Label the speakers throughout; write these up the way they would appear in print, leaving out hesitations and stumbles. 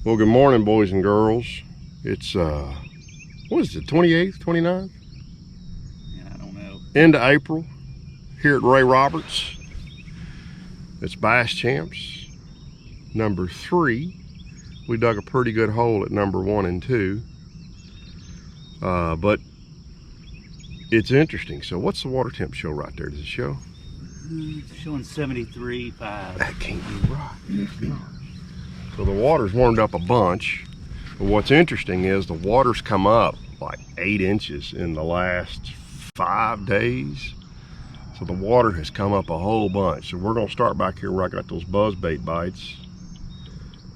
Speaker 1: Well, good morning, boys and girls. It's, what is it, 28th, 29th?
Speaker 2: Yeah, I don't know.
Speaker 1: End of April, here at Ray Roberts. It's Bass Champs, number 3. We dug a pretty good hole at number 1 and 2. But it's interesting. So what's the water temp show right there? Does it show?
Speaker 2: It's showing 73.5.
Speaker 1: That can't be right. So the water's warmed up a bunch. But what's interesting is the water's come up like 8 inches in the last 5 days. So the water has come up a whole bunch. So we're gonna start back here where I got those buzzbait bites.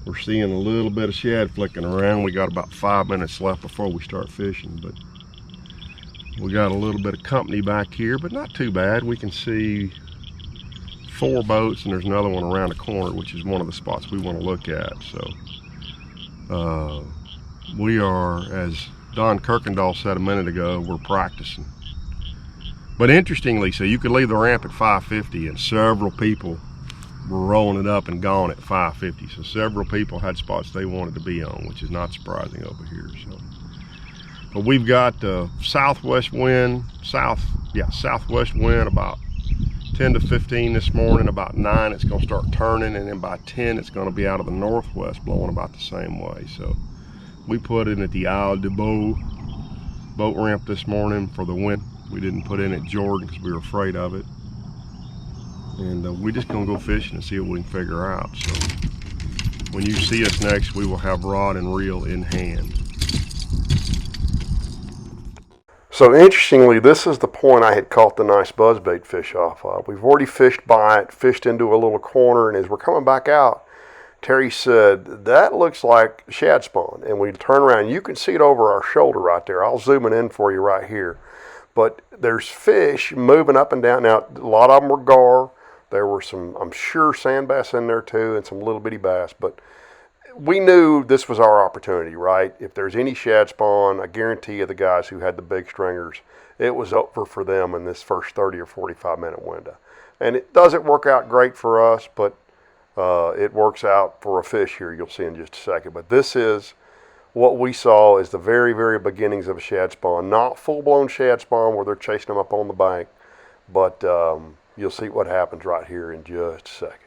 Speaker 1: We're seeing a little bit of shad flicking around. We got about 5 minutes left before we start fishing, but we got a little bit of company back here, but not too bad. We can see 4 boats, and there's another one around the corner, which is one of the spots we want to look at. So we are, as Don Kirkendall said a minute ago, we're practicing. But interestingly, so you could leave the ramp at 550 and several people were rolling it up and gone at 550. So several people had spots they wanted to be on, which is not surprising over here. So, but we've got southwest wind, southwest wind about 10 to 15 this morning. About 9 it's going to start turning, and then by 10 it's going to be out of the northwest blowing about the same way. So we put in at the Isle de Beau boat ramp this morning for the wind. We didn't put in at Jordan because we were afraid of it, and we're just going to go fishing and see what we can figure out. So when you see us next, we will have rod and reel in hand. So interestingly, this is the point I had caught the nice buzzbait fish off of. We've already fished by it, fished into a little corner, and as we're coming back out, Terry said, that looks like shad spawn. And we turn around, you can see it over our shoulder right there. I'll zoom it in for you right here. But there's fish moving up and down. Now, a lot of them were gar. There were some, I'm sure, sand bass in there too, and some little bitty bass. But we knew this was our opportunity, right? If there's any shad spawn, I guarantee you the guys who had the big stringers, it was over for them in this first 30 or 45 minute window. And it doesn't work out great for us, but it works out for a fish here, you'll see in just a second. But this is what we saw is the very, very beginnings of a shad spawn. Not full-blown shad spawn where they're chasing them up on the bank, but you'll see what happens right here in just a second.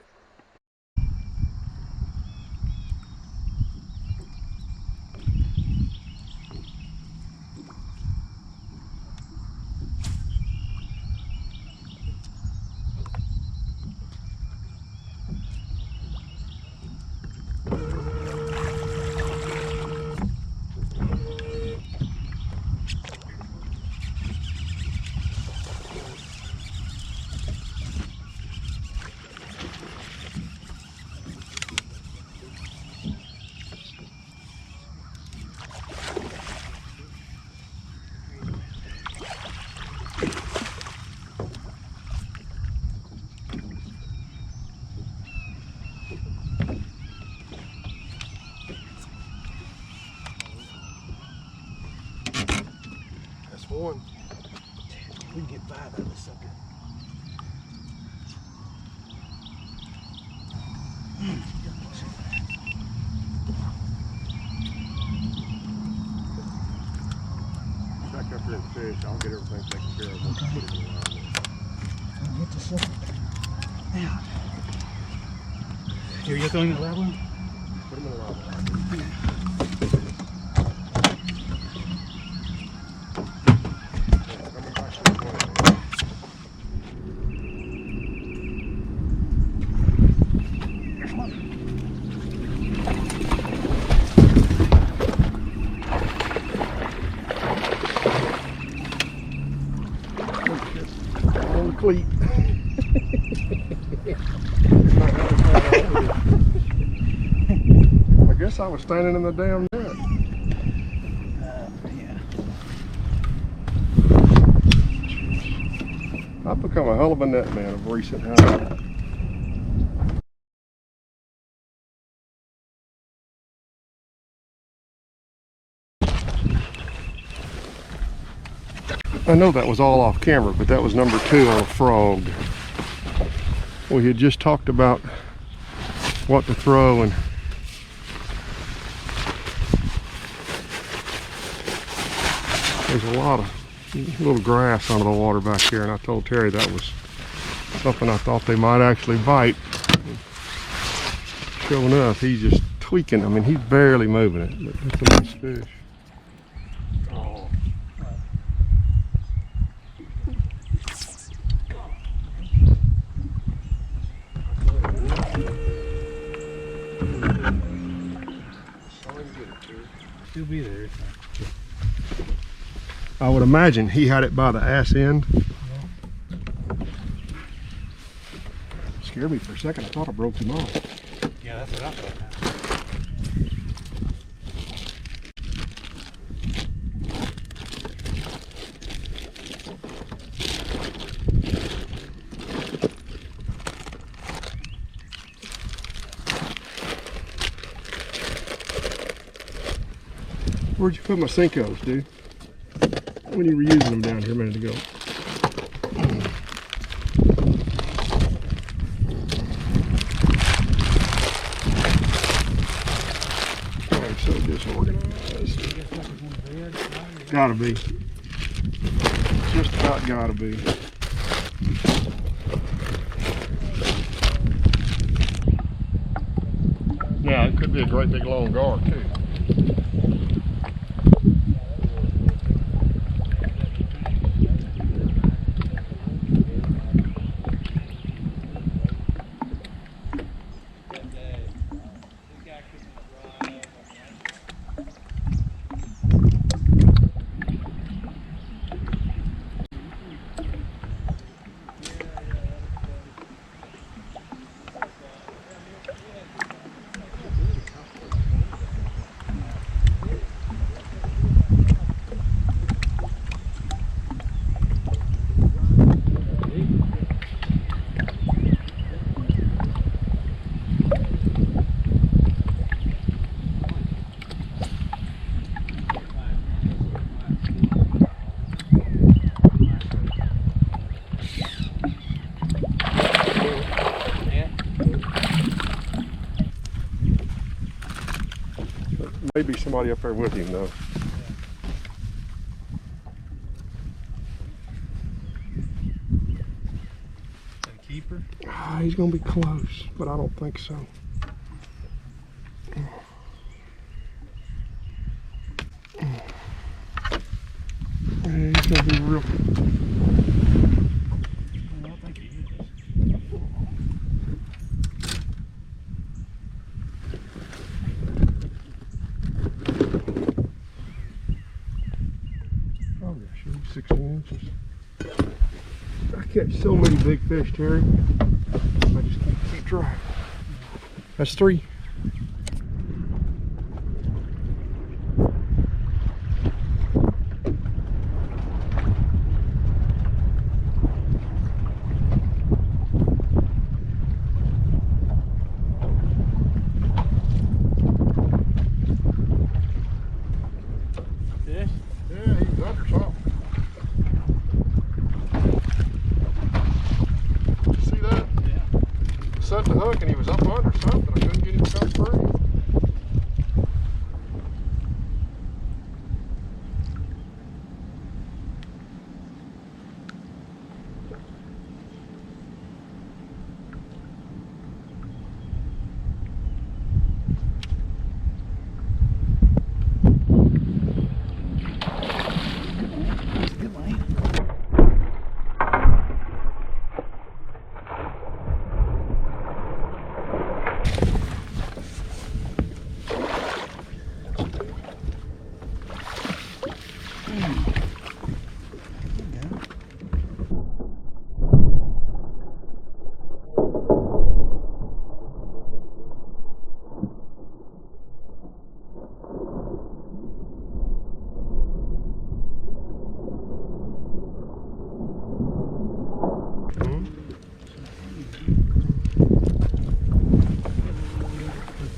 Speaker 1: One. We can get 5 out of this sucker. Back up here and fish. I'll get everything taken care of. We'll put it in the line.
Speaker 2: I'll get the sucker out. Here, you throwing the live one?
Speaker 1: Put him in the line. Cleat. I guess I was standing in the damn net.
Speaker 2: Yeah.
Speaker 1: I've become a hell of a net man of recent times. I know that was all off camera, but that was number 2 on a frog. We had just talked about what to throw, and There's a lot of little grass under the water back here, and I told Terry that was something I thought they might actually bite. Sure enough, he's just tweaking. I mean, he's barely moving it, but it's a nice fish. Oh.
Speaker 2: She'll be there.
Speaker 1: I would imagine he had it by the ass end.
Speaker 2: Yeah.
Speaker 1: Scared me for a second. I thought I broke him off.
Speaker 2: Yeah, that's what I thought.
Speaker 1: Where'd you put my Senkos, dude? When you were using them down here a minute ago. I'm so disorganized. Gotta be. Just about gotta be. Now, it could be a great big long guard, too. Maybe somebody up there with him, though.
Speaker 2: A keeper?
Speaker 1: He's going to be close, but I don't think so. He's going to be real.
Speaker 2: I don't think he is.
Speaker 1: Oh, yeah, sure, 16 inches. I catch so many big fish, Terry. I just can't keep track. That's 3.
Speaker 2: Fish?
Speaker 1: Yeah, he's under something. See that?
Speaker 2: Yeah.
Speaker 1: Set the hook and he was up under something. I couldn't get him to come free.
Speaker 2: Good line.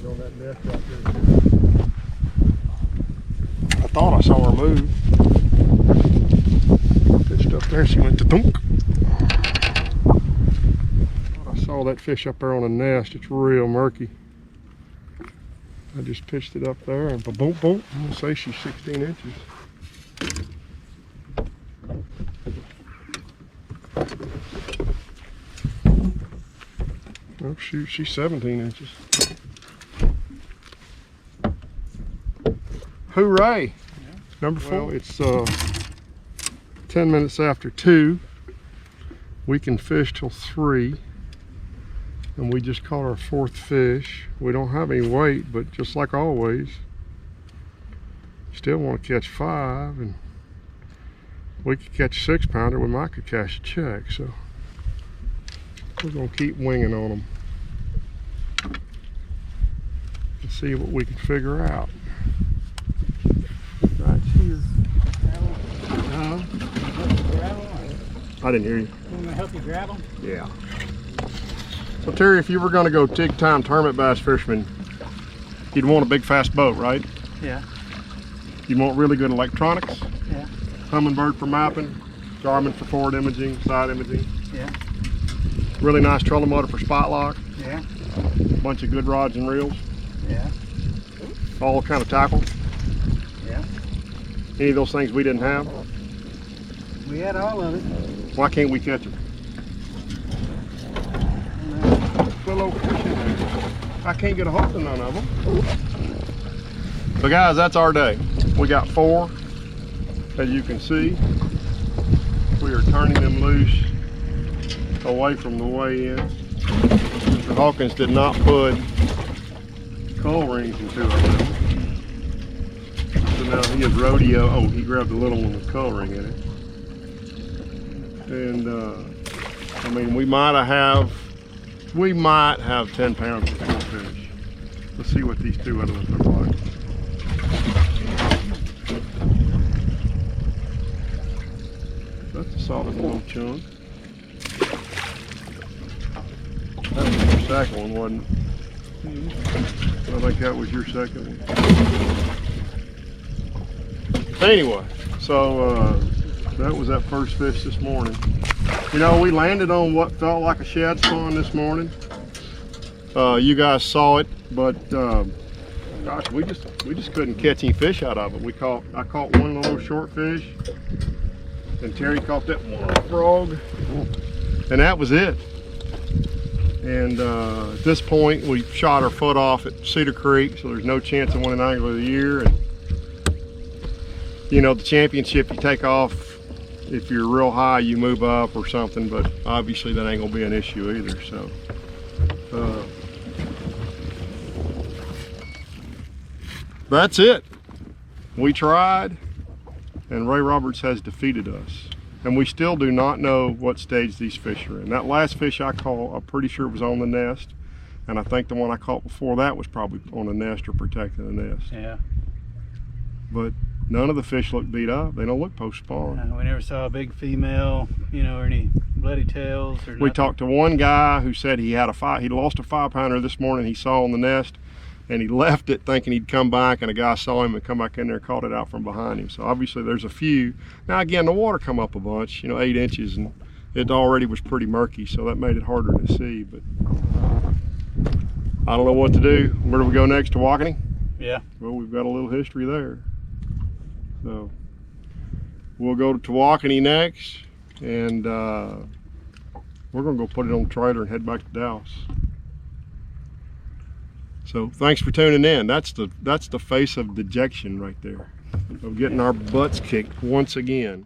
Speaker 1: On that deck right there. I thought I saw her move. Fished up there, she went to thunk. I saw that fish up there on a nest. It's real murky. I just pitched it up there and boom, boom. I'm gonna say she's 16 inches. Oh shoot, she's 17 inches. Hooray!
Speaker 2: Yeah.
Speaker 1: Number 4. Well, it's 10 minutes after 2. We can fish till 3. And we just caught our 4th fish. We don't have any weight, but just like always, still want to catch 5. And we could catch a 6-pounder. We might could catch a check. So we're gonna keep winging on them and see what we can figure out. Right here. I didn't hear you.
Speaker 2: You want me to help you grab them?
Speaker 1: Yeah. So Terry, if you were going to go big-time tournament bass fisherman, you'd want a big fast boat, right?
Speaker 2: Yeah.
Speaker 1: You'd want really good electronics.
Speaker 2: Yeah.
Speaker 1: Humminbird for mapping, Garmin for forward imaging, side imaging.
Speaker 2: Yeah.
Speaker 1: Really nice trolling motor for spot lock.
Speaker 2: Yeah.
Speaker 1: A bunch of good rods and reels.
Speaker 2: Yeah.
Speaker 1: All kind of tackle.
Speaker 2: Yeah.
Speaker 1: Any of those things we didn't have?
Speaker 2: We had all of it.
Speaker 1: Why can't we catch them? Little old fish in there. I can't get a hold of none of them. So guys, that's our day. We got 4, as you can see. We are turning them loose away from the weigh in. Mr. Hawkins did not put coal rings in 2 of them. So now he has rodeo. Oh, he grabbed the little one with coal ring in it. And I mean, we might have 10 pounds of full fish. Let's see what these 2 other ones look like. That's a solid little chunk. That was your second one, wasn't it? I think that was your second one. Anyway, so that was that first fish this morning. You know, we landed on what felt like a shad spawn this morning. You guys saw it, but gosh, we just couldn't catch any fish out of it. I caught one little short fish, and Terry caught that one frog, and that was it. And at this point, we shot our foot off at Cedar Creek, so there's no chance of winning Angler of the Year. And you know, the championship, you take off. If you're real high, you move up or something, but obviously that ain't gonna be an issue either. So that's it. We tried, and Ray Roberts has defeated us, and we still do not know what stage these fish are in. That last fish I caught, I'm pretty sure it was on the nest, and I think the one I caught before that was probably on the nest or protecting the nest.
Speaker 2: Yeah.
Speaker 1: But none of the fish look beat up. They don't look post-spawn.
Speaker 2: We never saw a big female, you know, or any bloody tails or nothing.
Speaker 1: We talked to one guy who said he lost a 5-pounder this morning he saw on the nest, and he left it thinking he'd come back, and a guy saw him and come back in there and caught it out from behind him. So obviously there's a few. Now again, the water come up a bunch, you know, 8 inches, and it already was pretty murky, so that made it harder to see. But I don't know what to do. Where do we go next? To Walkeny?
Speaker 2: Yeah.
Speaker 1: Well, we've got a little history there. So we'll go to Walkeny next, and we're gonna go put it on the trailer and head back to Dallas. So thanks for tuning in. That's the face of dejection right there, of getting our butts kicked once again.